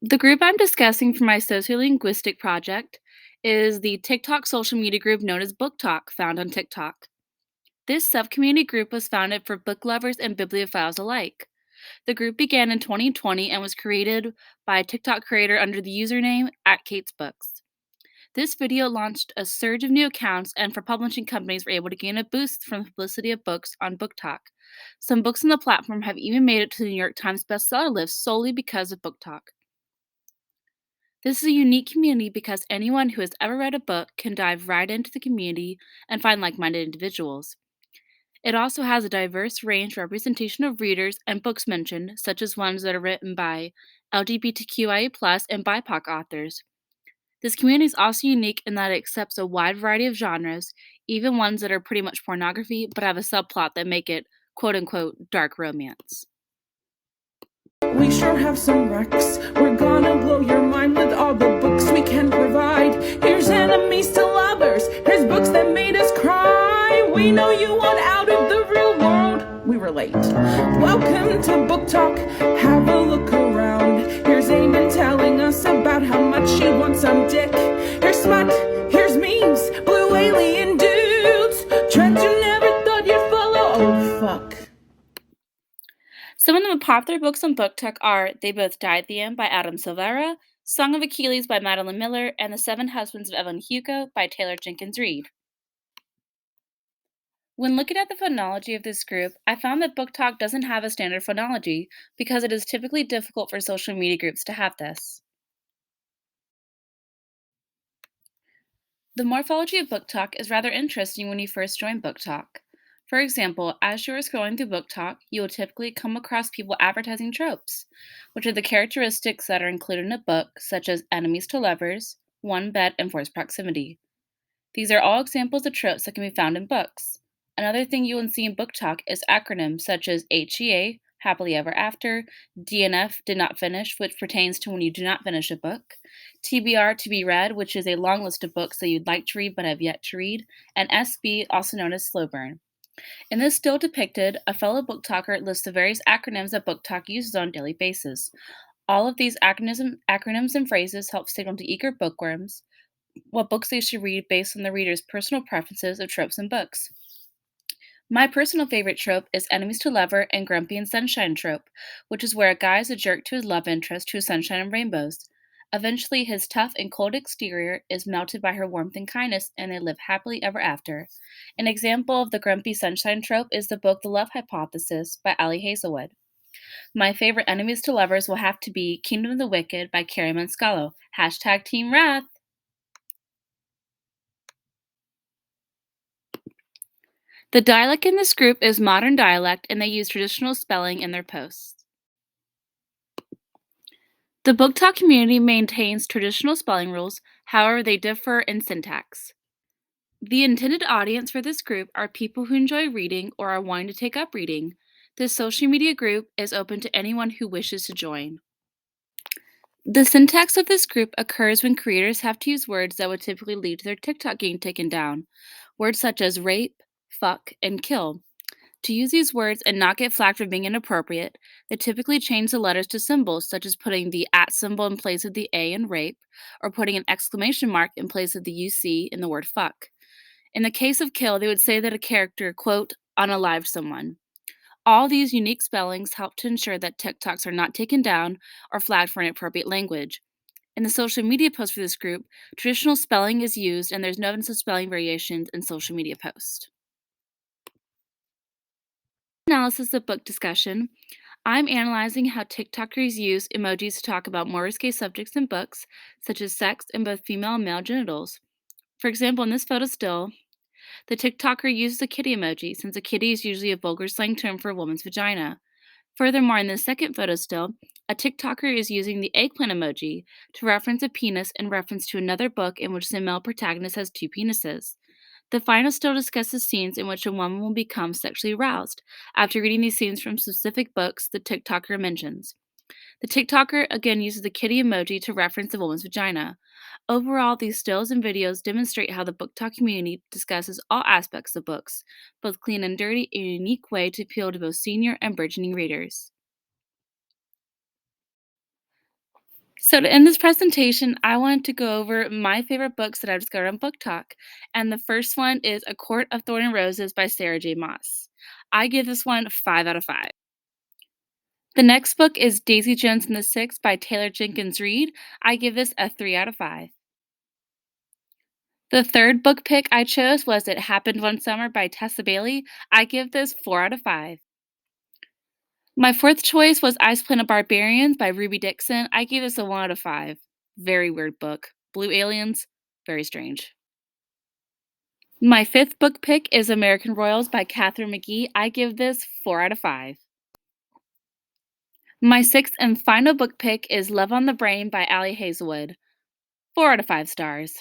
The group I'm discussing for my sociolinguistic project is the TikTok social media group known as Book Talk, found on TikTok. This subcommunity group was founded for book lovers and bibliophiles alike. The group began in 2020 and was created by a TikTok creator under the username at Kate's Books. This video launched a surge of new accounts, and for publishing companies were able to gain a boost from the publicity of books on Book Talk. Some books on the platform have even made it to the New York Times bestseller list solely because of Book Talk. This is a unique community because anyone who has ever read a book can dive right into the community and find like minded individuals. It also has a diverse range representation of readers and books mentioned, such as ones that are written by LGBTQIA and BIPOC authors. This community is also unique in that it accepts a wide variety of genres, even ones that are pretty much pornography but have a subplot that make it quote unquote dark romance. We sure have some wrecks. We're gonna blow your mind with all the books we can provide. Here's enemies to lovers. Here's books that made us cry. We know you want out of the real world. We relate. Welcome to Book Talk. Have a look around. Here's Aiden telling us about how much she wants some dick. Here's smut. Here's memes. Blue alien dudes. Trends you never thought you'd follow. Oh, fuck. Some of the more popular books on Book Talk are They Both Die at the End by Adam Silvera, Song of Achilles by Madeline Miller, and The Seven Husbands of Evelyn Hugo by Taylor Jenkins Reid. When looking at the phonology of this group, I found that Book Talk doesn't have a standard phonology because it is typically difficult for social media groups to have this. The morphology of Book Talk is rather interesting when you first join Book Talk. For example, as you are scrolling through Book Talk, you will typically come across people advertising tropes, which are the characteristics that are included in a book, such as enemies to lovers, one bed, and forced proximity. These are all examples of tropes that can be found in books. Another thing you will see in Book Talk is acronyms such as HEA, Happily Ever After, DNF, Did Not Finish, which pertains to when you do not finish a book, TBR, To Be Read, which is a long list of books that you'd like to read but have yet to read, and SB, also known as slow burn. In this still depicted, a fellow book talker lists the various acronyms that Book Talk uses on a daily basis. All of these acronyms and phrases help signal to eager bookworms what books they should read based on the reader's personal preferences of tropes in books. My personal favorite trope is enemies to lover and grumpy and sunshine trope, which is where a guy is a jerk to his love interest who is sunshine and rainbows. Eventually, his tough and cold exterior is melted by her warmth and kindness, and they live happily ever after. An example of the grumpy sunshine trope is the book The Love Hypothesis by Ali Hazelwood. My favorite enemies to lovers will have to be Kingdom of the Wicked by Carrie Manscalo. Hashtag Team Wrath. The dialect in this group is modern dialect, and they use traditional spelling in their posts. The Book Talk community maintains traditional spelling rules, however, they differ in syntax. The intended audience for this group are people who enjoy reading or are wanting to take up reading. This social media group is open to anyone who wishes to join. The syntax of this group occurs when creators have to use words that would typically lead to their TikTok getting taken down. Words such as rape, fuck, and kill. To use these words and not get flagged for being inappropriate, they typically change the letters to symbols, such as putting the at symbol in place of the A in rape, or putting an exclamation mark in place of the UC in the word fuck. In the case of kill, they would say that a character, quote, unalived someone. All these unique spellings help to ensure that TikToks are not taken down or flagged for inappropriate language. In the social media posts for this group, traditional spelling is used and there's no evidence of spelling variations in social media posts. Analysis of book discussion. I'm analyzing how TikTokers use emojis to talk about more risque subjects in books, such as sex and both female and male genitals. For example, in this photo still, the TikToker uses a kitty emoji, since a kitty is usually a vulgar slang term for a woman's vagina. Furthermore, in the second photo still, a TikToker is using the eggplant emoji to reference a penis in reference to another book in which the male protagonist has two penises. The final still discusses scenes in which a woman will become sexually aroused after reading these scenes from specific books the TikToker mentions. The TikToker again uses the kitty emoji to reference a woman's vagina. Overall, these stills and videos demonstrate how the Book Talk community discusses all aspects of books, both clean and dirty, in a unique way to appeal to both senior and burgeoning readers. So, to end this presentation, I want to go over my favorite books that I've discovered on Book Talk. And the first one is A Court of Thorn and Roses by Sarah J. Maas. I give this one 5 out of 5. The next book is Daisy Jones and the Six by Taylor Jenkins Reid. I give this a 3 out of 5. The third book pick I chose was It Happened One Summer by Tessa Bailey. I give this 4 out of 5. My fourth choice was Ice Planet Barbarians by Ruby Dixon. I gave this a 1 out of 5. Very weird book. Blue aliens, very strange. My fifth book pick is American Royals by Catherine McGee. I give this 4 out of 5. My sixth and final book pick is Love on the Brain by Allie Hazelwood. 4 out of 5 stars.